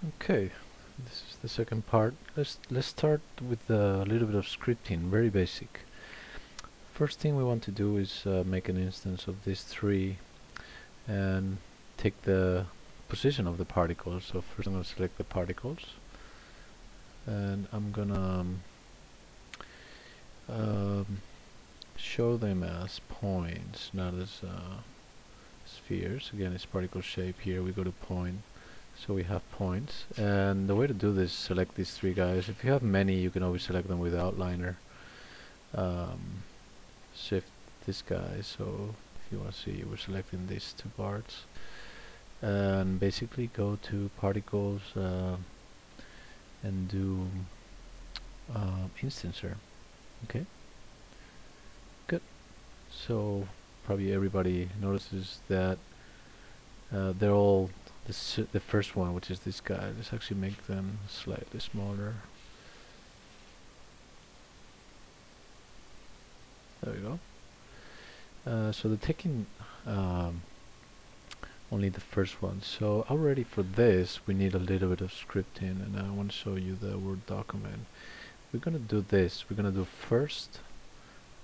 Okay, this is the second part. Let's start with a little bit of scripting, very basic. First thing we want to do is make an instance of these three and take the position of the particles. So first I'm going to select the particles, and I'm gonna show them as points, not as spheres. Again, it's particle shape. Here we go to point, so we have points. And the way to do this, select these three guys. If you have many, you can always select them with outliner. Shift this guy, so if you want to see, we're selecting these two parts, and basically go to particles and do instancer. Okay, good. So probably everybody notices that they're all the first one, which is this guy. Let's actually make them slightly smaller. There we go. So they're taking only the first one. So already for this we need a little bit of scripting, and I want to show you the Word document. We're gonna do this. We're gonna do first,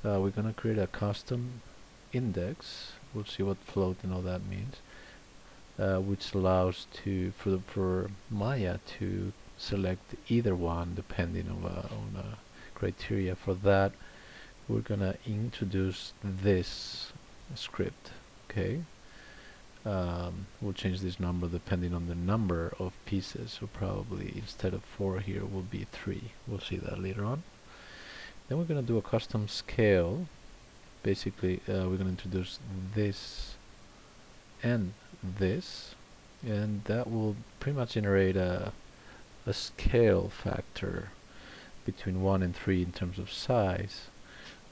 we're gonna create a custom index. We'll see what float and all that means, which allows for Maya to select either one depending on criteria. For that, we're gonna introduce this script. Okay, we'll change this number depending on the number of pieces, so probably instead of 4 here will be 3. We'll see that later on. Then we're gonna do a custom scale. Basically we're gonna introduce this and this, and that will pretty much generate a scale factor between 1 and 3 in terms of size,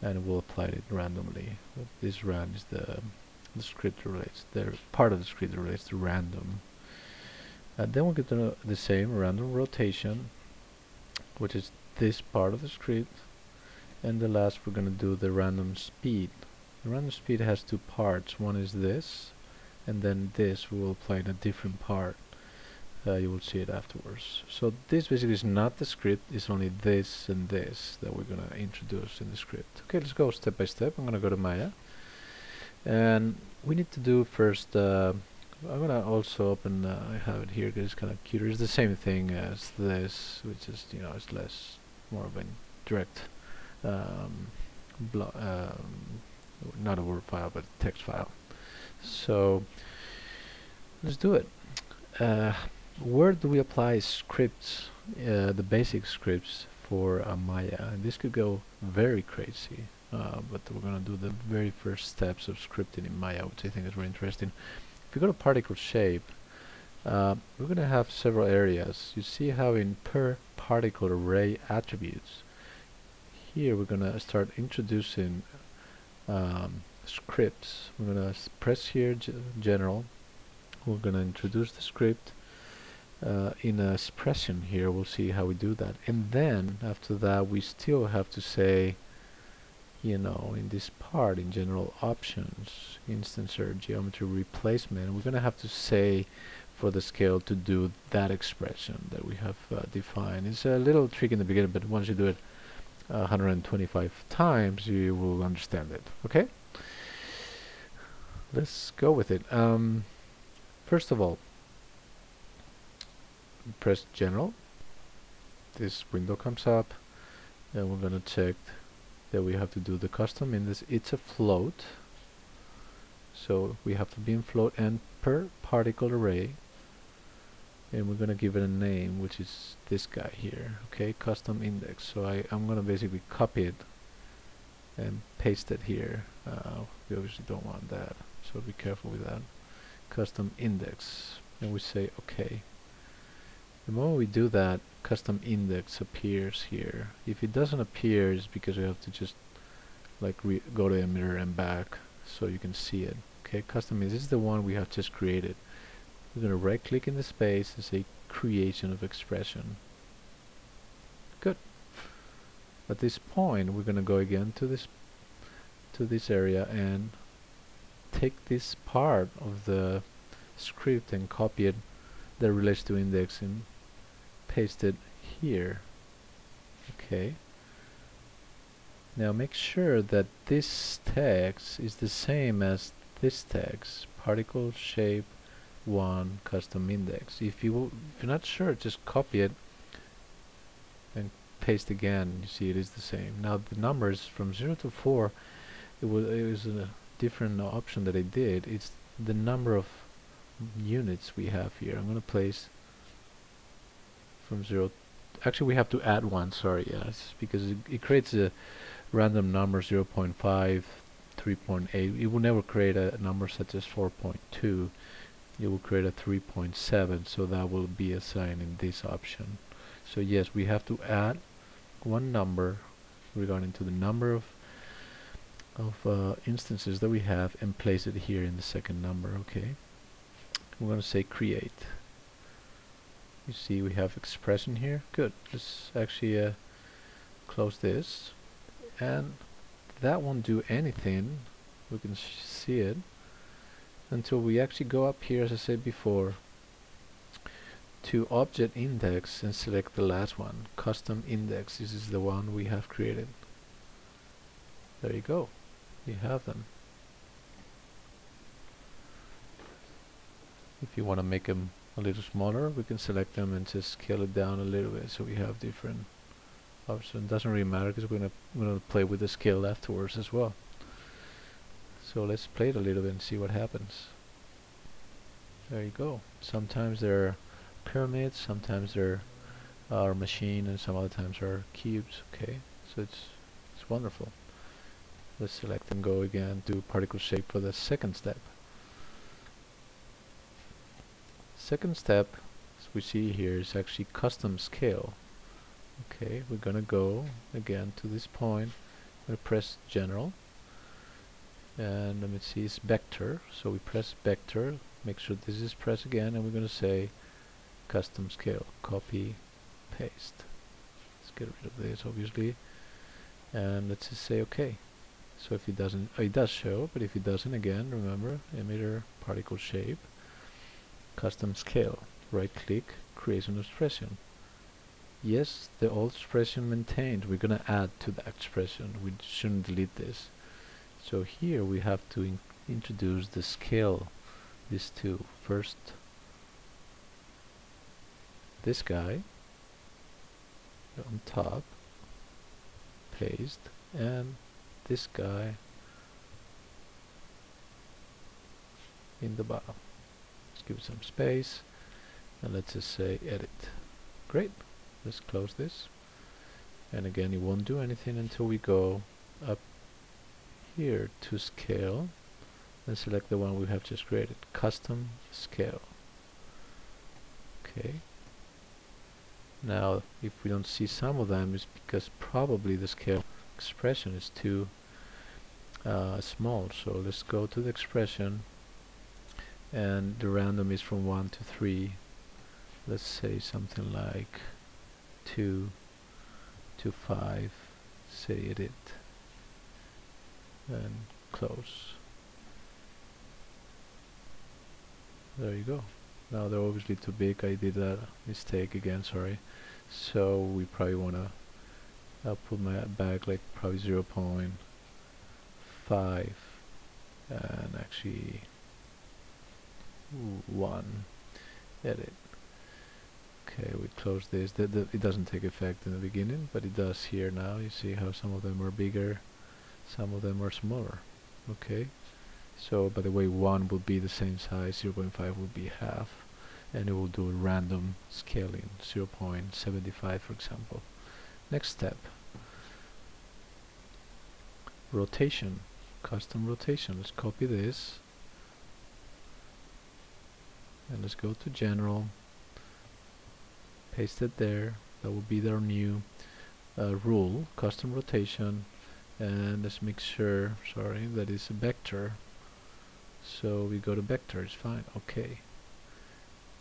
and we'll apply it randomly. This rand is the script relates, part of the script that relates to random. Then we'll get the same random rotation, which is this part of the script, and the last we're going to do the random speed. The random speed has two parts. One is this, and then this we will apply in a different part. You will see it afterwards. So this basically is not the script, it's only this and this that we're going to introduce in the script. Okay, let's go step by step. I'm going to go to Maya, and we need to do first, I'm going to also open, I have it here because it's kind of cuter. It's the same thing as this, which is, you know, it's less, more of a direct, not a Word file, but text file. So let's do it. Where do we apply scripts, the basic scripts for Maya? And this could go very crazy, but we're going to do the very first steps of scripting in Maya, which I think is very interesting. If you go to particle shape, we're going to have several areas. You see how in per particle array attributes, here we're going to start introducing scripts. We're going to press here general. We're going to introduce the script. In a expression here, we'll see how we do that, and then after that we still have to say, you know, in this part, in general options, instancer, geometry replacement, we're gonna have to say for the scale to do that expression that we have defined. It's a little tricky in the beginning, but once you do it 125 times, you will understand it. Okay, let's go with it. First of all, press general, this window comes up, and we're going to check that we have to do the custom in this. It's a float, so we have to be in float and per particle array, and we're going to give it a name, which is this guy here. Okay, custom index. So I'm going to basically copy it and paste it here. We obviously don't want that, so be careful with that. Custom index, and we say okay. The moment we do that, custom index appears here. If it doesn't appear, it's because we have to just like go to emitter and back so you can see it. Okay, custom index, this is the one we have just created. We're going to right click in the space and say creation of expression. Good. At this point, we're going to go again to this area and take this part of the script and copy it that relates to indexing paste it here. Okay. Now make sure that this text is the same as this text, particle shape 1 custom index. If you're not sure, just copy it and paste again. You see it is the same. Now the numbers from 0 to 4, it was a different option that I did. It's the number of units we have here. I'm going to place from 0. Actually, we have to add 1. Sorry, yes, because it creates a random number 0.5, 3.8. It will never create a number such as 4.2. It will create a 3.7, so that will be assigned in this option. So yes, we have to add one number regarding to the number of instances that we have and place it here in the second number. Okay, we're going to say create. You see we have expression here. Good. Let's actually close this, and that won't do anything. We can see it until we actually go up here, as I said before, to object index and select the last one, custom index. This is the one we have created. There you go. You have them. If you want to make them a little smaller, we can select them and just scale it down a little bit, so we have different options. It doesn't really matter because we're gonna play with the scale afterwards as well. So let's play it a little bit and see what happens. There you go. Sometimes they're pyramids, sometimes they're our machine, and some other times are cubes. Okay, so it's wonderful. Let's select and go again to particle shape for the second step. Second step, as we see here, is actually custom scale. Okay, we're gonna go again to this point. I'm gonna press general, and let me see, it's vector. So we press vector, make sure this is pressed again, and we're gonna say custom scale. Copy, paste. Let's get rid of this, obviously, and let's just say OK. So if it doesn't, it does show, but if it doesn't, again, remember, emitter, particle shape, custom scale. Right click, create an expression. Yes, the old expression maintained. We're gonna add to that expression. We shouldn't delete this. So here we have to introduce the scale. These two. First, this guy on top, paste, and this guy in the bottom. Let's give it some space, and let's just say edit. Great. Let's close this, and again it won't do anything until we go up here to scale and select the one we have just created, custom scale. Okay, now if we don't see some of them, it's because probably the scale expression is too small. So let's go to the expression, and the random is from 1 to 3. Let's say something like 2 to 5. Say edit and close. There you go. Now they're obviously too big. I did a mistake again, sorry. So we probably want to put my back like probably 0.5 and actually 1. Edit. Okay, we close this. It doesn't take effect in the beginning, but it does here now. You see how some of them are bigger, some of them are smaller. Okay, so by the way, 1 will be the same size, 0.5 will be half, and it will do a random scaling, 0.75 for example. Next step, rotation, custom rotation. Let's copy this, and let's go to general, paste it there. That will be our new rule, custom rotation, and let's make sure, sorry, that is a vector. So we go to vector, it's fine. Okay,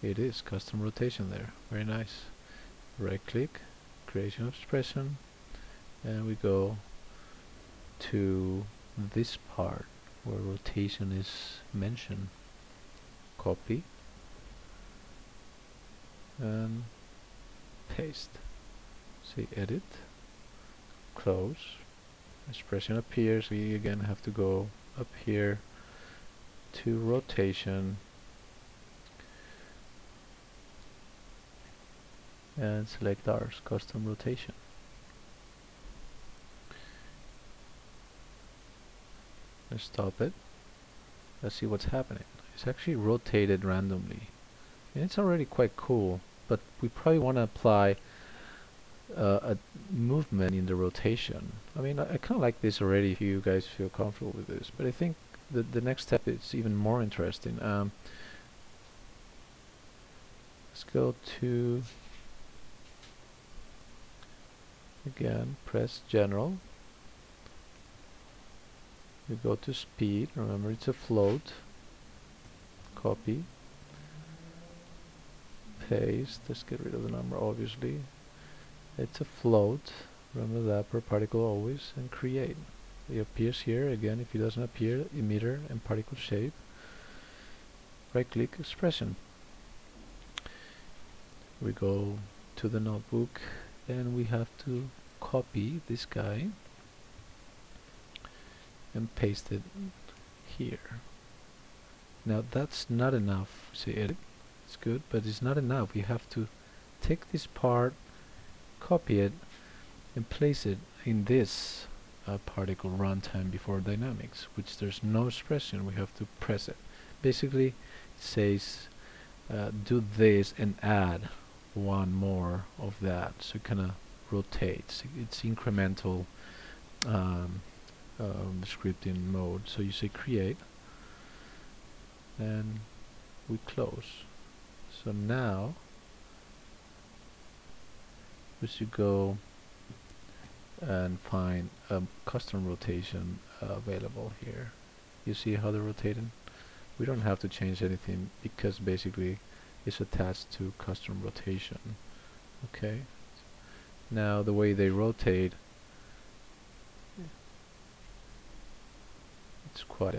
it is custom rotation there. Very nice. Right click, creation of expression, and we go to this part where rotation is mentioned. Copy and paste. Say edit, close, expression appears. We again have to go up here to rotation and select ours, custom rotation. Let's stop it. Let's see what's happening. It's actually rotated randomly. And it's already quite cool, but we probably want to apply a movement in the rotation. I mean, I kind of like this already if you guys feel comfortable with this, but I think the next step is even more interesting. Let's go to, again, press general. We go to speed. Remember, it's a float. Copy, paste. Let's get rid of the number, obviously. It's a float. Remember that, per particle always, and create. It appears here again. If it doesn't appear, emitter and particle shape. Right click, expression. We go to the notebook and we have to copy this guy and paste it here. Now that's not enough. Say edit, it's good, but it's not enough. We have to take this part, copy it, and place it in this particle runtime before dynamics, which there's no expression. We have to press it. Basically, it says do this and add one more of that, so it kind of rotates. It's incremental scripting mode. So you say create, and we close. So now we should go and find a custom rotation available here. You see how they're rotating? We don't have to change anything because basically it's attached to custom rotation. Okay, now the way they rotate, it's quite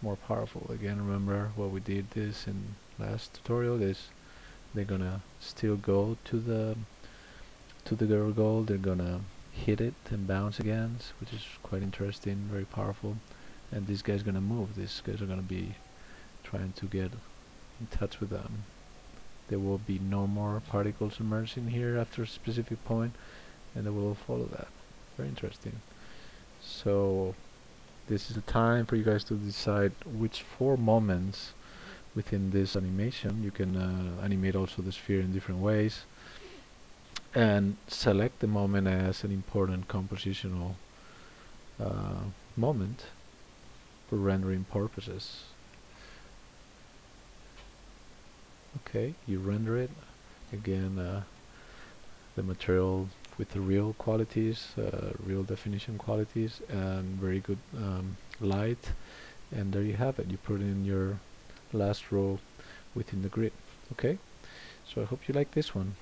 more powerful. Again, remember what we did this in last tutorial is they're gonna still go to the goal. They're gonna hit it and bounce again, which is quite interesting, very powerful. And this guy's gonna move. These guys are gonna be trying to get in touch with them. There will be no more particles emerging here after a specific point, and they will follow that. Very interesting. So this is the time for you guys to decide which 4 moments within this animation. You can animate also the sphere in different ways and select the moment as an important compositional moment for rendering purposes. Okay, you render it again, the material with the real qualities, real definition qualities, and very good light, and there you have it. You put in your last row within the grid. Okay, so I hope you like this one.